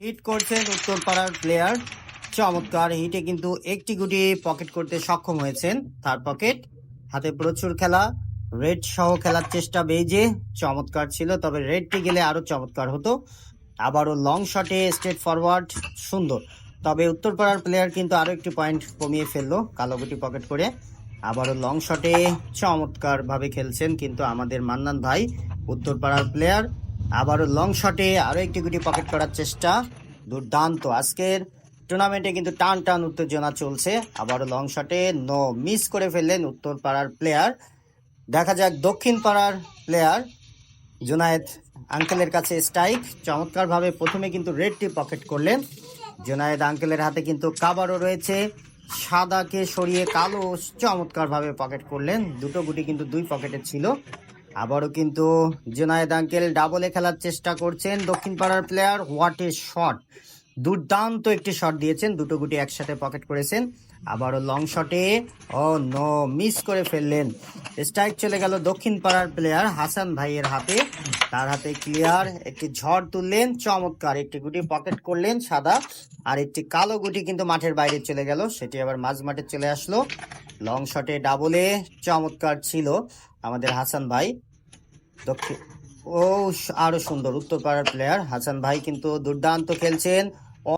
Hit করছেন উত্তরপাড়ার player, চমৎকার হিটে কিন্তু একটি গুটি পকেট করতে সক্ষম হয়েছেন। থার্ড পকেট, হাতে প্রচুর খেলা, রেড সহ খেলার চেষ্টা বেজে চমৎকার ছিল, তবে রেডটি গেলে আরো চমৎকার হতো। আবারও লং শটে স্ট্রেট ফরওয়ার্ড, সুন্দর। তবে উত্তরপাড়ার প্লেয়ার কিন্তু আরো একটি পয়েন্ট কমিয়ে ফেললো কালো গুটি পকেট করে। আবারও লং শটে চমৎকার ভাবে খেলছেন কিন্তু আমাদের মান্নান ভাই, উত্তরপাড়ার প্লেয়ার। আবারও লং শটে আরো একটি গুটি পকেট করার চেষ্টা, দুর্দান্ত। আজকের টুর্নামেন্টে কিন্তু টান টান উত্তেজনা চলছে। আবারও লং শটে নো, মিস করে ফেললেন উত্তরপাড়ার প্লেয়ার। দেখা যাক দক্ষিণ পাড়ার প্লেয়ার জুনায়েদ আঙ্কেলের কাছে স্ট্রাইক, চমৎকার ভাবে প্রথমে কিন্তু রেডটি পকেট করলেন। জুনায়েদ আঙ্কেলের হাতে কিন্তু কাবারও রয়েছে, সাদাকে সরিয়ে কালো চমৎকার ভাবে পকেট করলেন। দুটো গুটি কিন্তু দুই পকেটে ছিল। আবারও কিন্তু জুনায়েদ আঙ্কেল ডাবলে খেলার চেষ্টা করছেন। দক্ষিণ পাড়ার প্লেয়ার, হোয়াট এ শট, দুর্দান্ত একটি শট দিয়েছেন, দুটো গুটি একসাথে পকেট করেছেন। আবারও লং শটে ও নো, মিস করে ফেললেন। স্ট্রাইক চলে গেল দক্ষিণ পাড়ার প্লেয়ার হাসান ভাইয়ের হাতে, তার হাতে ক্লিয়ার। একটি ঝড় তুললেন, চমৎকার একটি গুটি পকেট করলেন সাদা, আর একটি কালো গুটি কিন্তু মাঠের বাইরে চলে গেল, সেটি আবার মাঝ মাঠে চলে আসলো। লং শটে ডাবলে চমৎকার ছিল আমাদের হাসান ভাই। দক্ষিণ ও আরো সুন্দর উত্তরপাড়ার প্লেয়ার হাসান ভাই কিন্তু দুর্দান্ত খেলছেন।